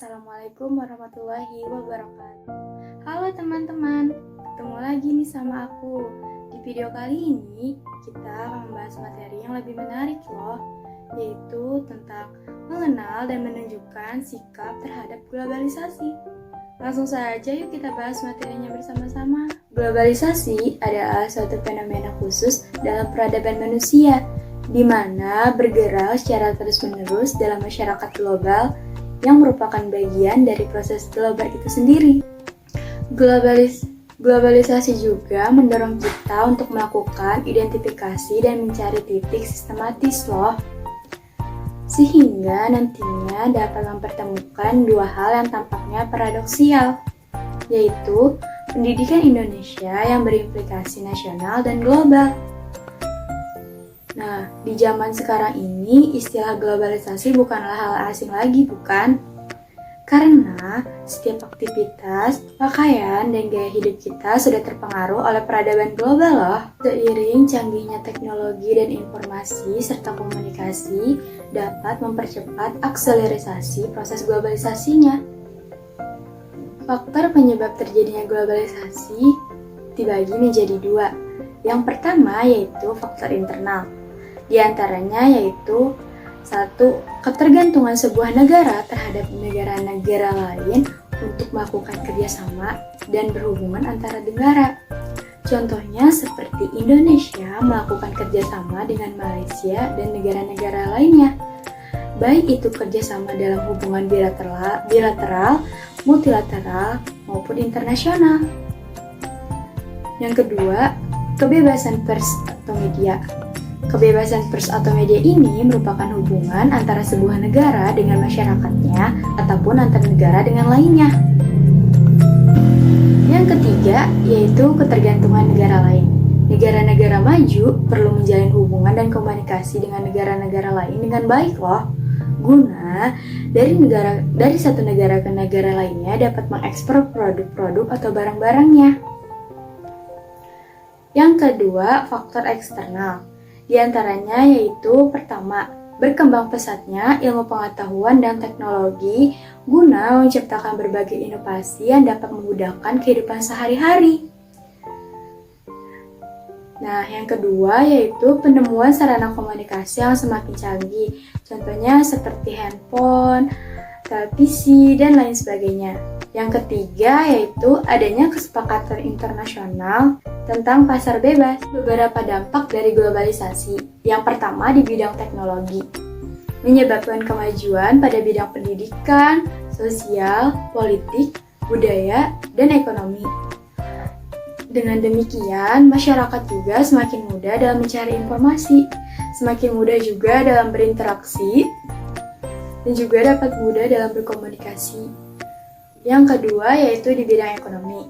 Assalamualaikum warahmatullahi wabarakatuh. Halo teman-teman, ketemu lagi nih sama aku. Di video kali ini kita akan membahas materi yang lebih menarik loh, yaitu tentang mengenal dan menunjukkan sikap terhadap globalisasi. Langsung saja yuk kita bahas materinya bersama-sama. Globalisasi adalah suatu fenomena khusus dalam peradaban manusia, di mana bergerak secara terus-menerus dalam masyarakat global yang merupakan bagian dari proses global itu sendiri. Globalisasi juga mendorong kita untuk melakukan identifikasi dan mencari titik sistematis loh, sehingga nantinya dapat mempertemukan dua hal yang tampaknya paradoksial, yaitu pendidikan Indonesia yang berimplikasi nasional dan global. Nah, di zaman sekarang ini istilah globalisasi bukanlah hal asing lagi, bukan? Karena setiap aktivitas, pakaian, dan gaya hidup kita sudah terpengaruh oleh peradaban global loh. Seiring canggihnya teknologi dan informasi serta komunikasi dapat mempercepat akselerasi proses globalisasinya. Faktor penyebab terjadinya globalisasi dibagi menjadi dua. Yang pertama yaitu faktor internal. Di antaranya yaitu 1. Ketergantungan sebuah negara terhadap negara-negara lain untuk melakukan kerjasama dan berhubungan antara negara. Contohnya seperti Indonesia melakukan kerjasama dengan Malaysia dan negara-negara lainnya. Baik itu kerjasama dalam hubungan bilateral, multilateral, maupun internasional. Yang kedua, kebebasan pers atau media. Kebebasan pers atau media ini merupakan hubungan antara sebuah negara dengan masyarakatnya ataupun antar negara dengan lainnya. Yang ketiga, yaitu ketergantungan negara lain. Negara-negara maju perlu menjalin hubungan dan komunikasi dengan negara-negara lain dengan baik loh, guna dari satu negara ke negara lainnya dapat mengekspor produk-produk atau barang-barangnya. Yang kedua, faktor eksternal. Di antaranya yaitu pertama, berkembang pesatnya ilmu pengetahuan dan teknologi guna menciptakan berbagai inovasi yang dapat memudahkan kehidupan sehari-hari. Nah, yang kedua yaitu penemuan sarana komunikasi yang semakin canggih, contohnya seperti handphone, televisi, dan lain sebagainya. Yang ketiga yaitu adanya kesepakatan internasional tentang pasar bebas. Beberapa dampak dari globalisasi. Yang pertama di bidang teknologi, menyebabkan kemajuan pada bidang pendidikan, sosial, politik, budaya, dan ekonomi. Dengan demikian, masyarakat juga semakin mudah dalam mencari informasi, semakin mudah juga dalam berinteraksi, dan juga dapat mudah dalam berkomunikasi. Yang kedua yaitu di bidang ekonomi.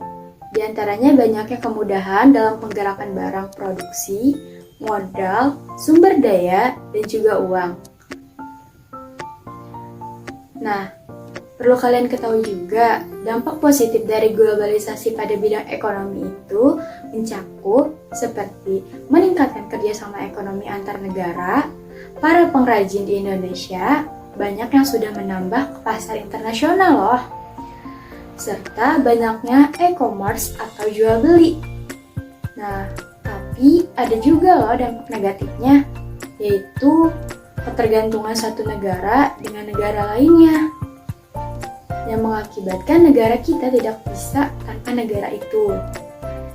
Di antaranya banyaknya kemudahan dalam menggerakkan barang produksi, modal, sumber daya, dan juga uang. Nah, perlu kalian ketahui juga, dampak positif dari globalisasi pada bidang ekonomi itu mencakup seperti meningkatkan kerjasama ekonomi antar negara. Para pengrajin di Indonesia banyak yang sudah menambah ke pasar internasional loh, serta banyaknya e-commerce atau jual beli. Nah, tapi ada juga loh dampak negatifnya, yaitu ketergantungan satu negara dengan negara lainnya, yang mengakibatkan negara kita tidak bisa tanpa negara itu.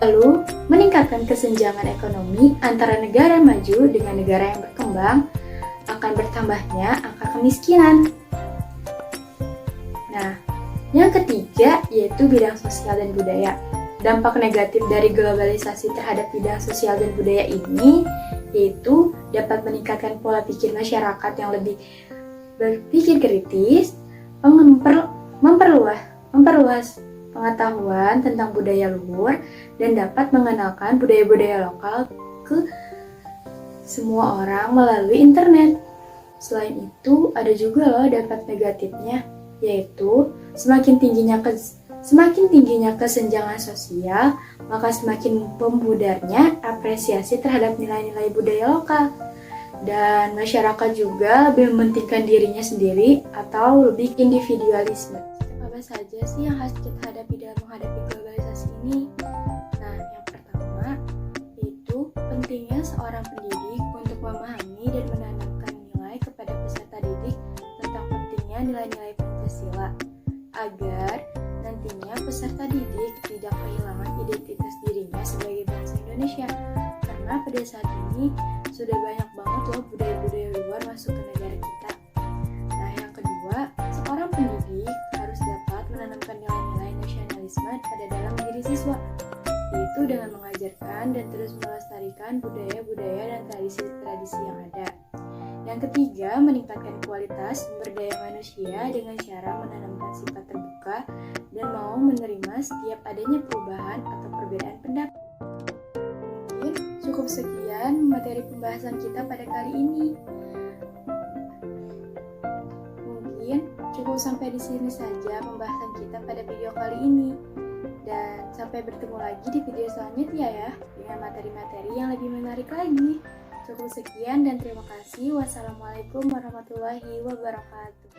Lalu, meningkatkan kesenjangan ekonomi antara negara maju dengan negara yang berkembang, akan bertambahnya angka kemiskinan. Nah, yang ketiga yaitu bidang sosial dan budaya. Dampak negatif dari globalisasi terhadap bidang sosial dan budaya ini yaitu dapat meningkatkan pola pikir masyarakat yang lebih berpikir kritis, memperluas pengetahuan tentang budaya luhur, dan dapat mengenalkan budaya-budaya lokal ke semua orang melalui internet. Selain itu, ada juga loh dampak negatifnya, yaitu semakin tingginya kesenjangan sosial, maka semakin memudarnya apresiasi terhadap nilai-nilai budaya lokal. Dan masyarakat juga lebih mementingkan dirinya sendiri atau lebih individualisme. Apa saja sih yang harus kita hadapi dalam menghadapi globalisasi ini? Nah, yang pertama itu pentingnya seorang pendidik untuk memahami dan menanamkan nilai kepada peserta didik tentang pentingnya nilai-nilai Pancasila agar nantinya peserta didik tidak kehilangan identitas dirinya sebagai bangsa Indonesia. Karena pada saat ini sudah banyak banget loh budaya-budaya luar masuk ke negara kita. Nah, yang kedua, seorang pendidik harus dapat menanamkan nilai-nilai nasionalisme pada dalam diri siswa, yaitu dengan mengajarkan dan terus melestarikan budaya-budaya dan tradisi-tradisi yang ada. Yang ketiga, meningkatkan kualitas sumber daya manusia dengan cara menanamkan sifat terbuka dan mau menerima setiap adanya perubahan atau perbedaan pendapat. Mungkin cukup sekian materi pembahasan kita pada kali ini. Mungkin cukup sampai di sini saja pembahasan kita pada video kali ini. Dan sampai bertemu lagi di video selanjutnya ya, dengan materi-materi yang lebih menarik lagi. Cukup sekian dan terima kasih. Wassalamualaikum warahmatullahi wabarakatuh.